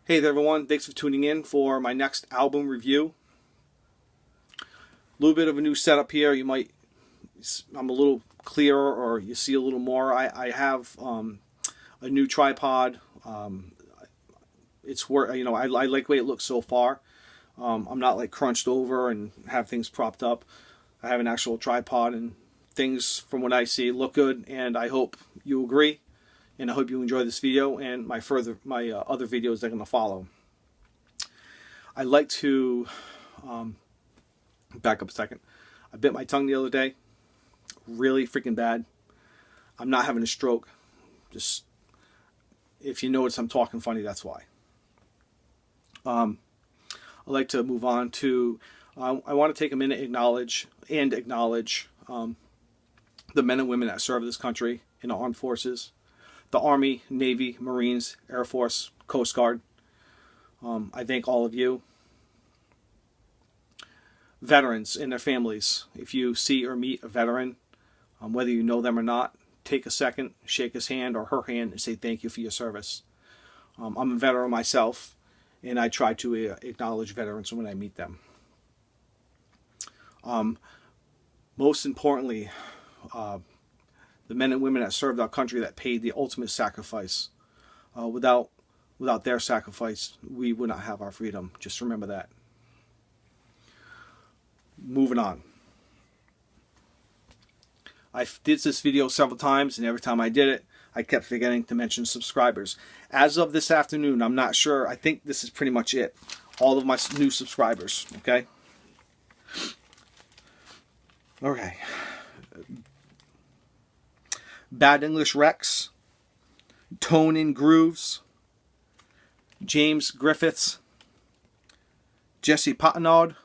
Hey there everyone, thanks for tuning in for my next album review. A little bit of a new setup here. I'm a little clearer, or you see a little more. I have a new tripod. It's where, I like the way it looks so far. I'm not like crunched over and have things propped up. I have an actual tripod, and things from what I see look good, and I hope you agree. And I hope you enjoy this video and my other videos that are going to follow. I'd like to back up a second. I bit my tongue the other day. Really freaking bad. I'm not having a stroke. Just, if you notice I'm talking funny, that's why. I'd like to move on to, I want to take a minute and acknowledge the men and women that serve this country in the armed forces. The Army, Navy, Marines, Air Force, Coast Guard. I thank all of you. Veterans and their families. If you see or meet a veteran, whether you know them or not, take a second, shake his hand or her hand, and say thank you for your service. I'm a veteran myself, and I try to acknowledge veterans when I meet them. Most importantly, the men and women that served our country, that paid the ultimate sacrifice. Without their sacrifice, we would not have our freedom. Just remember that. Moving on. I did this video several times, and every time I did it, I kept forgetting to mention subscribers. As of this afternoon, I'm not sure. I think this is pretty much it. All of my new subscribers, okay? Okay. Bad English Rex, Tone in Grooves, James Griffiths, Jesse Patnaude,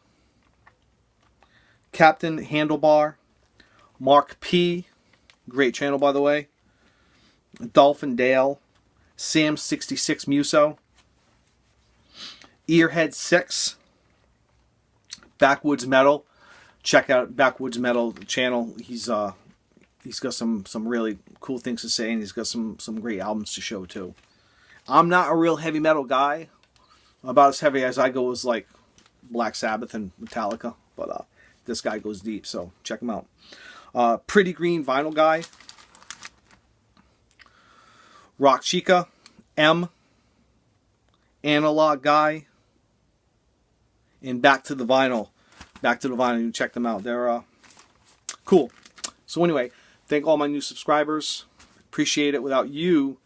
Captain Handlebar, Mark P, great channel by the way, DolfanDale, Sam66 Muso, Earhead Six, Backwoods Metal. Check out Backwoods Metal channel. He's got some really cool things to say, and he's got some great albums to show too. I'm not a real heavy metal guy. About as heavy as I go is like Black Sabbath and Metallica, but this guy goes deep, so check him out. Pretty Green Vinyl Guy, Rockchica M, Analog Guy, and Back to the Vinyl. You check them out. They're cool. So anyway, thank all my new subscribers. Appreciate it. Without you,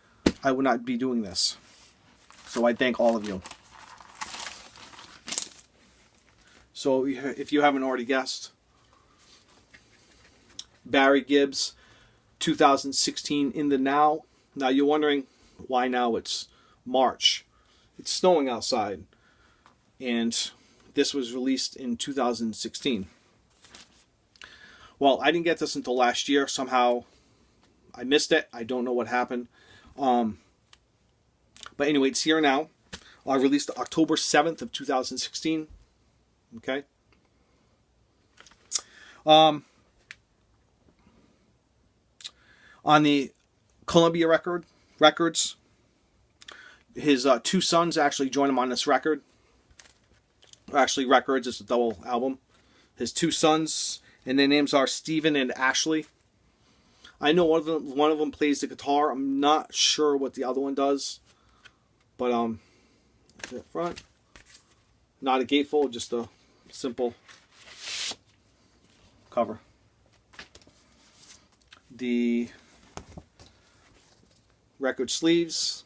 I would not be doing this. So I thank all of you. So if you haven't already guessed, Barry Gibb's 2016 In the Now. Now you're wondering why now. It's March. It's snowing outside. And this was released in 2016. Well, I didn't get this until last year. Somehow I missed it. I don't know what happened. But anyway, it's here now. I released October 7th of 2016. Okay. On the Columbia Records, his two sons actually joined him on this record. Actually, Records, it's a double album. His two sons, and their names are Stephen and Ashley. I know one of them plays the guitar. I'm not sure what the other one does. But, the front. Not a gatefold, just a simple cover. The record sleeves.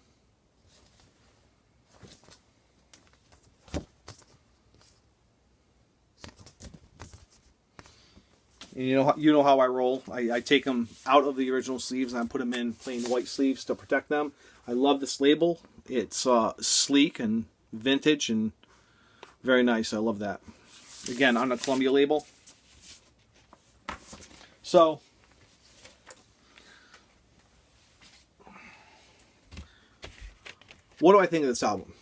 And you know how I roll. I take them out of the original sleeves and I put them in plain white sleeves to protect them. I love this label. It's sleek and vintage and very nice. I love that. Again, on the Columbia label. So, what do I think of this album?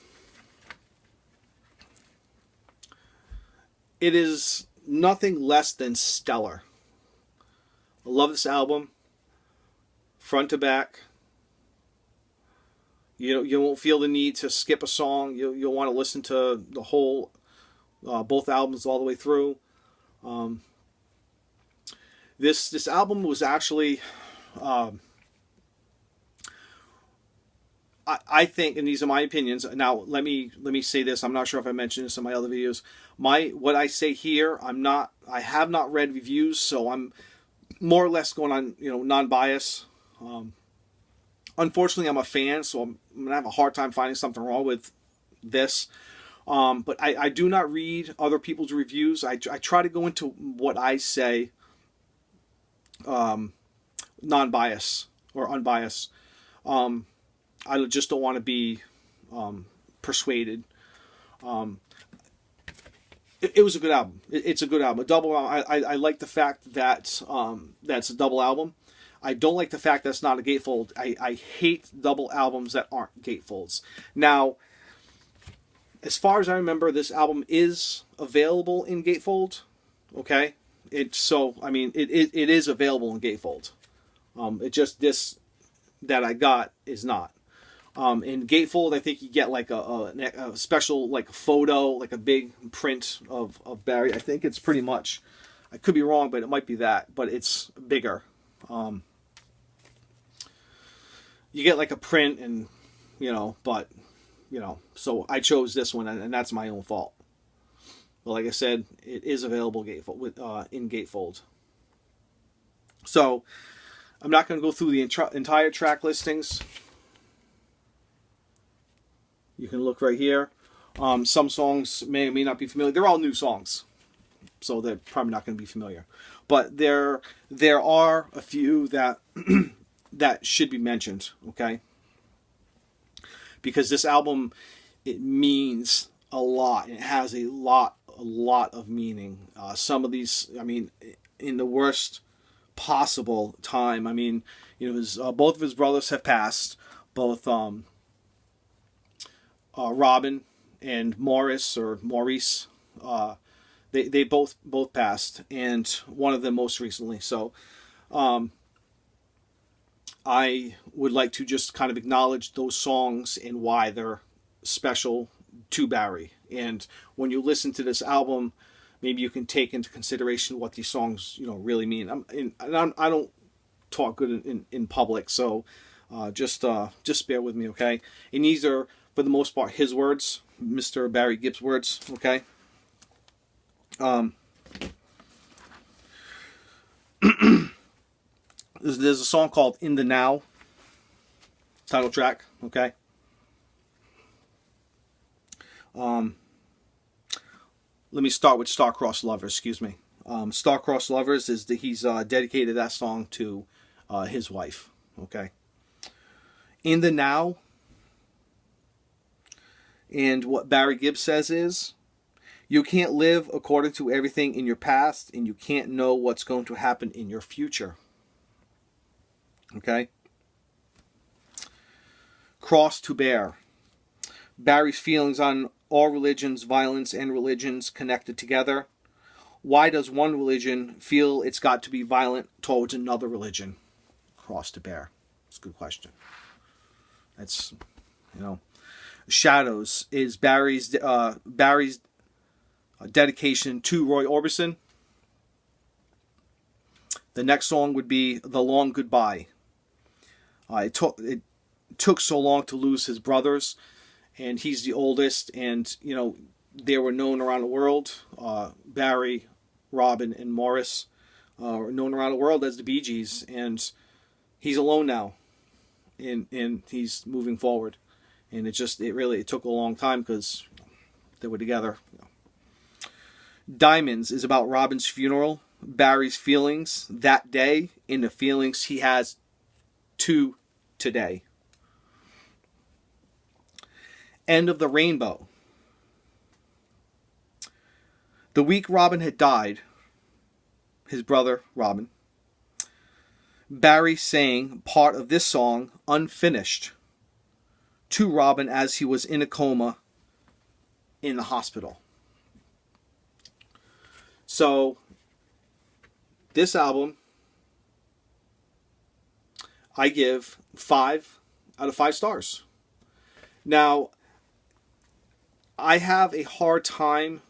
It is nothing less than stellar. I love this album, front to back. You won't feel the need to skip a song. You'll want to listen to the whole, both albums all the way through. This album was actually, I think, and these are my opinions. Now, let me say this. I'm not sure if I mentioned this in my other videos. What I say here, I have not read reviews, so I'm more or less going on, non-bias. Unfortunately, I'm a fan, so I'm gonna have a hard time finding something wrong with this. But I do not read other people's reviews. I try to go into what I say, non-bias or unbiased. I just don't want to be persuaded. It was a good album. It's a good album. A double album. I like the fact that that's a double album. I don't like the fact that's not a gatefold. I hate double albums that aren't gatefolds. Now, as far as I remember, this album is available in gatefold. Okay, it is available in gatefold. It just this that I got is not. In gatefold, I think you get like a special like photo, like a big print of Barry. I think it's pretty much. I could be wrong, but it might be that. But it's bigger. You get like a print, and so I chose this one, and that's my own fault. But like I said, it is available gatefold in gatefold. So I'm not going to go through the entire track listings. You can look right here. Some songs may or may not be familiar. They're all new songs, so they're probably not going to be familiar. But there are a few that that should be mentioned, okay? Because this album, it means a lot. It has a lot of meaning. Some of these, in the worst possible time. Both of his brothers have passed. Both Robin and Maurice, they both passed, and one of them most recently. So I would like to just kind of acknowledge those songs and why they're special to Barry. And when you listen to this album, maybe you can take into consideration what these songs really mean. I don't talk good in public, so just bear with me, okay? And these are, for the most part, his words, Mr. Barry Gibb's words, okay? There's a song called In the Now, title track, okay? Let me start with Star-Crossed Lovers, excuse me. Star-Crossed Lovers, he's dedicated that song to his wife, okay? In the Now, and what Barry Gibb says is, you can't live according to everything in your past, and you can't know what's going to happen in your future. Okay? Cross to bear. Barry's feelings on all religions, violence, and religions connected together. Why does one religion feel it's got to be violent towards another religion? Cross to bear. It's a good question. That's, Shadows is Barry's dedication to Roy Orbison. The next song would be The Long Goodbye. It took so long to lose his brothers, and he's the oldest, and they were known around the world. Barry, Robin, and Maurice were known around the world as the Bee Gees, and he's alone now, and he's moving forward. And it took a long time because they were together. Diamonds is about Robin's funeral, Barry's feelings that day, and the feelings he has to today. End of the Rainbow. The week Robin had died, his brother Robin, Barry sang part of this song unfinished to Robin as he was in a coma in the hospital. So, this album, I give 5 out of 5 stars. Now, I have a hard time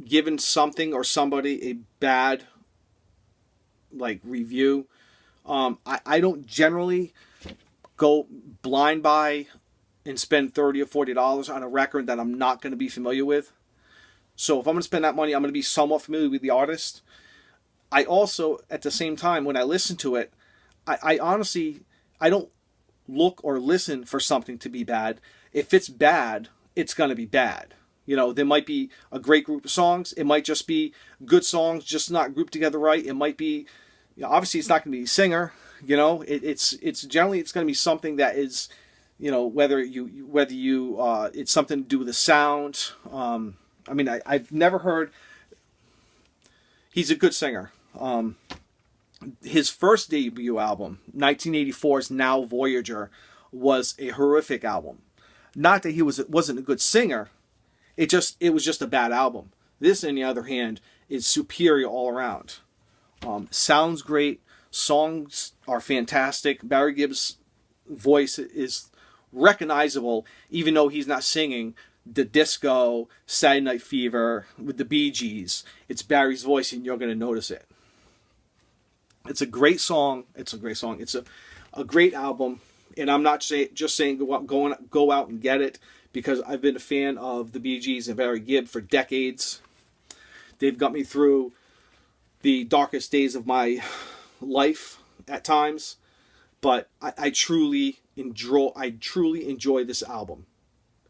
giving something or somebody a bad review. I don't generally go blind buy and spend $30 or $40 on a record that I'm not going to be familiar with. So if I'm going to spend that money, I'm going to be somewhat familiar with the artist. I also, at the same time, when I listen to it, I honestly, I don't look or listen for something to be bad. If it's bad, it's going to be bad. You know, there might be a great group of songs. It might just be good songs, just not grouped together right. It might be, you know, obviously it's not going to be a singer. You know, it's generally it's going to be something that is, you know, whether you it's something to do with the sound. I mean, I've never heard. He's a good singer. His first debut album, 1984's Now Voyager, was a horrific album. Not that he wasn't a good singer. It was just a bad album. This, on the other hand, is superior all around. Sounds great. Songs are fantastic. Barry Gibb's voice is recognizable, even though he's not singing the disco, Saturday Night Fever with the Bee Gees. It's Barry's voice, and you're going to notice it. It's a great song. It's a great song. It's a great album. And I'm not just saying go out and get it, because I've been a fan of the Bee Gees and Barry Gibb for decades. They've got me through the darkest days of my life at times, but I truly enjoy this album.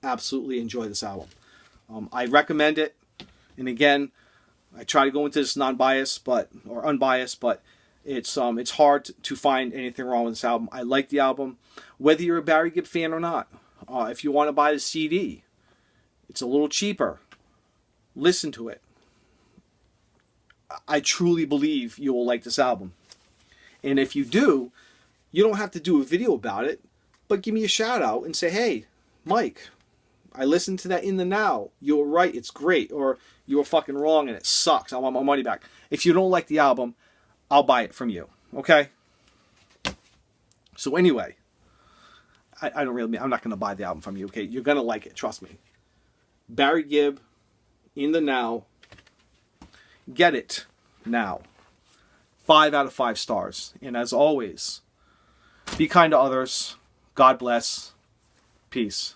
Absolutely enjoy this album. I recommend it. And again, I try to go into this unbiased, but it's hard to find anything wrong with this album. I like the album, whether you're a Barry Gibb fan or not. If you want to buy the CD, it's a little cheaper. Listen to it. I truly believe you will like this album. And if you do, you don't have to do a video about it, but give me a shout out and say, hey, Mike, I listened to that In the Now. You were right, it's great. Or you were fucking wrong and it sucks. I want my money back. If you don't like the album, I'll buy it from you. Okay? So anyway, I'm not going to buy the album from you. Okay? You're going to like it. Trust me. Barry Gibb, In the Now. Get it now. 5 out of 5 stars. And as always, be kind to others. God bless. Peace.